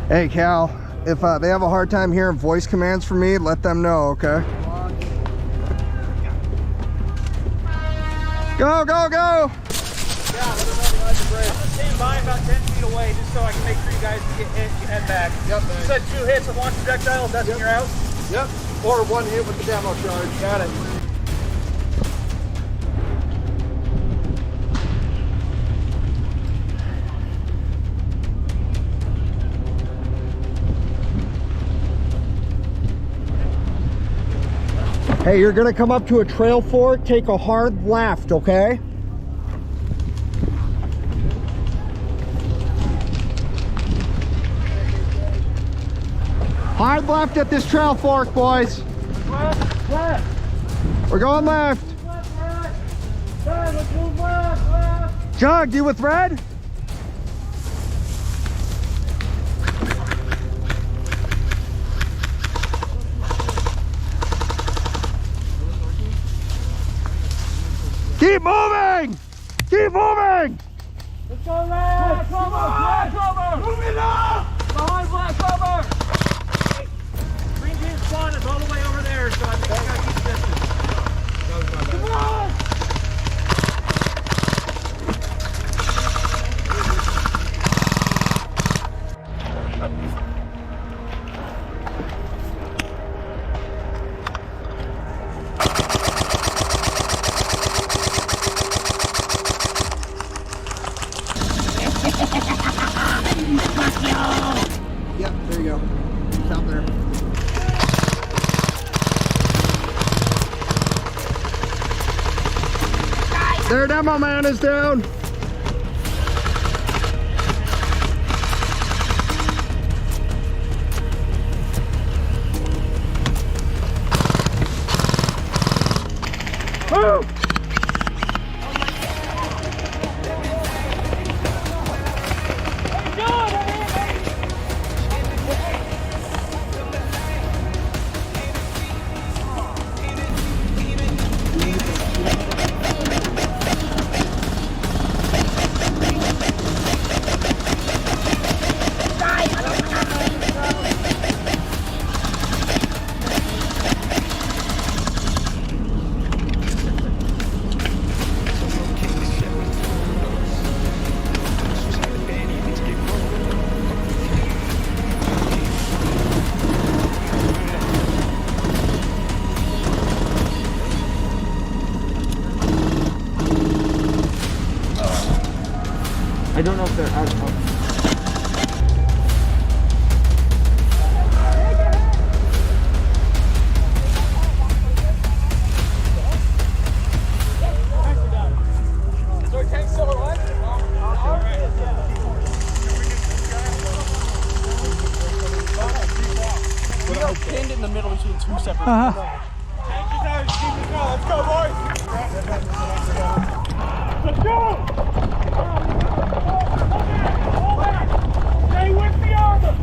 Hey Cal, if they have a hard time hearing voice commands from me, let them know, okay? Go, go, go! Yeah, let them know the eyes are brave. I'm gonna stand by about 10 feet away just so I can make sure you guys get hit, you head back. Yep, You said 2 hits with 1 projectile, that's in your house? Yep. Or 1 hit with the demo charge. Got it. Hey, you're gonna come up to a trail fork, take a hard left, okay? Hard left at this trail fork, boys. Left, left. We're going left. Left, right. Right, let's move left, left. Jug, you with red? Keep moving! Keep moving! Let's go left. Black cover. Move it up. Behind black cover. Green team spawn is all the way over there, so I think I gotta keep distance. Come on. Yep, there you go. Stop there. Their demo man is down. Move! I don't know if they're out of We are pinned in the middle between 2 separate. Uh-huh. Let's go, boys. Let's go. Stay with the armor.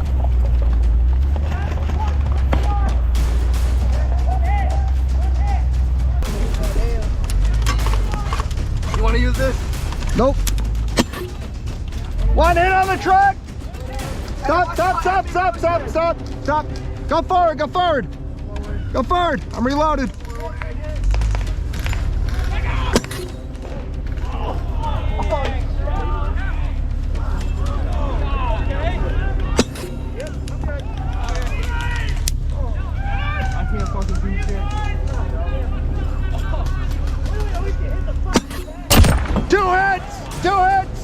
You want to use this? Nope. One hit on the truck. Stop, stop, stop, stop, stop, stop, stop. Go forward, go forward. Go forward. I'm reloaded. Two hits! Two hits!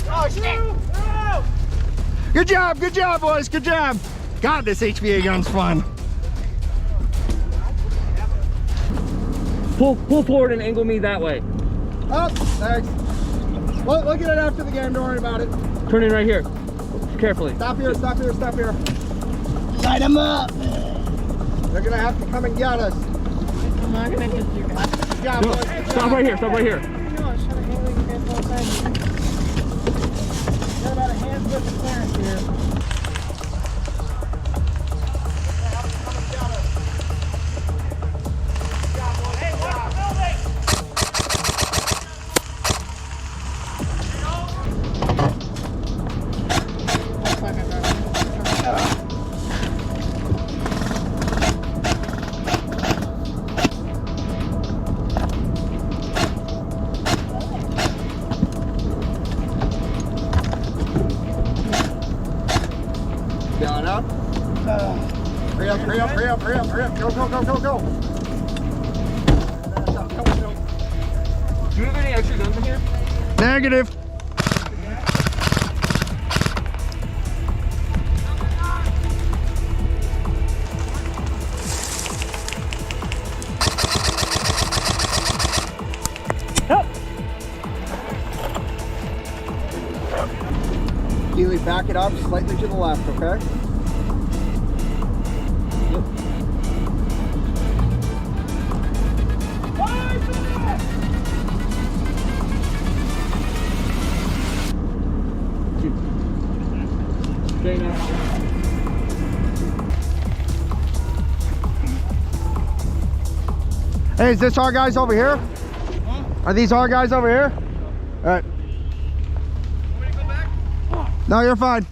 Oh, shit. Good job, boys, good job. God, this HVA gun's fun. Pull forward and angle me that way. Oh, thanks. Look at it after the game, don't worry about it. Turn in right here. Carefully. Stop here, stop here, stop here. Light them up. They're gonna have to come and get us. I'm not gonna get you guys. Good job, No, boys. Good stop job. right here. Stop right here. No, I was trying to angle you guys all the time. Got about a hand's worth of clearance here. Fuck, I Hurry up, hurry up, hurry up, hurry up, hurry up. Go, go, go, go, go. Do you have any extra guns in here? Negative. Keely, back it up slightly to the left, okay? Hey, is this our guys over here? Are these our guys over here? All right. No, you're fine.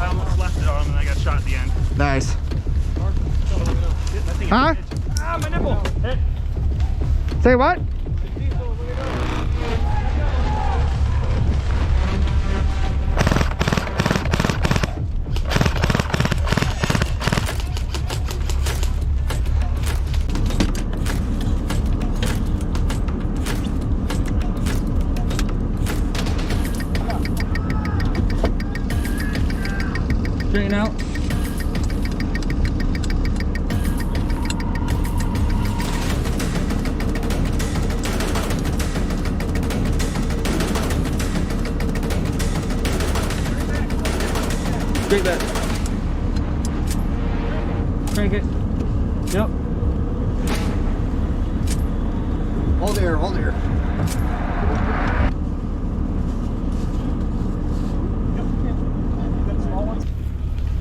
I almost left it on him and I got shot at the end. Nice. Huh? Ah, my nipple! Hit. Say what? Straighten out. Straight back. Crank it. Yep. Hold here, hold here.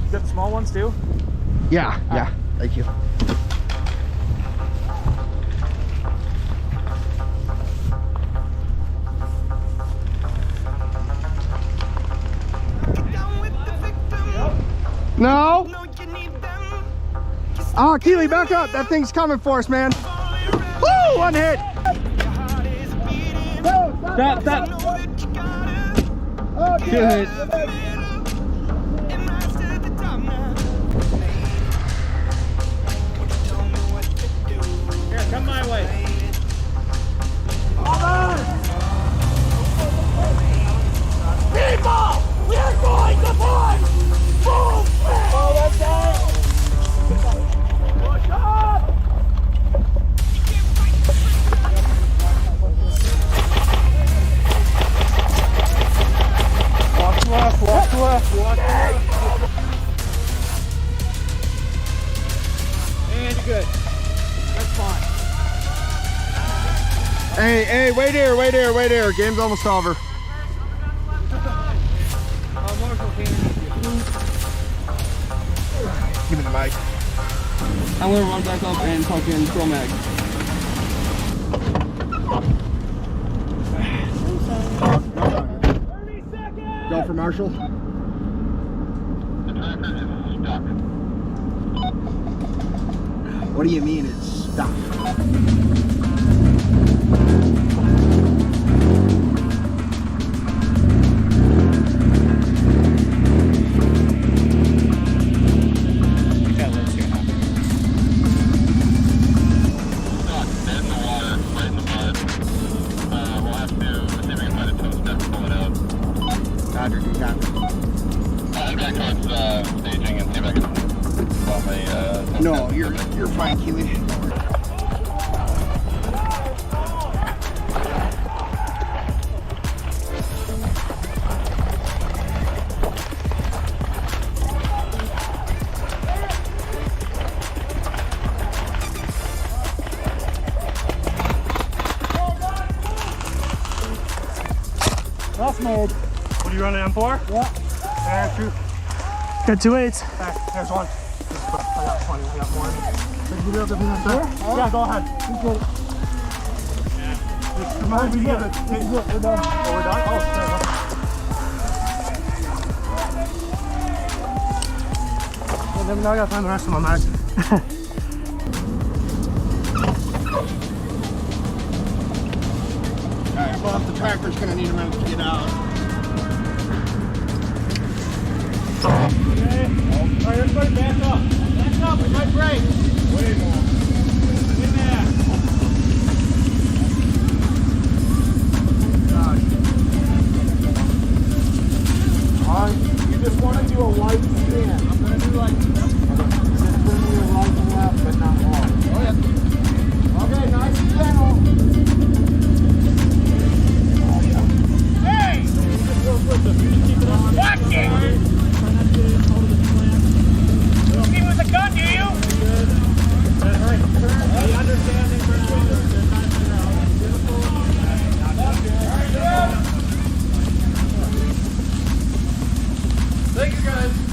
You got the small ones too? Yeah, yeah. Thank you. No. Oh, Keely, back up. That thing's coming for us, man. Woo! One hit. Stop, stop. Oh, Good. Here, come my way. And you're good. That's fine. Hey, hey, wait here, wait here, wait here. Game's almost over. Marshall came. Give me the mic. I'm gonna run back up and fucking throw mag. Go for Marshall. What do you mean it's stuck? Roger, you got it. I'm back towards staging and see if I can find my No, you're fine, Keely. That's made. What are you running M4? Yeah. And shoot. Got 2 8s. Back. There's one. I got 20. I got one. Yeah, go ahead. Just remind me to get it. We're done. Oh, we're done? Oh, And then now I gotta find the rest of my mag. tractor's gonna need a minute to get out. Okay. All right, everybody back up. Back up. We might break. Way more. Get back. Alright, you just want to do a light scan. I'm going to do like... Just bring me a right and left, but not hard. Oh, yeah. Okay, nice and gentle. Hey! Watch it! You don't give with a gun, do you? I understand they Thank you, guys.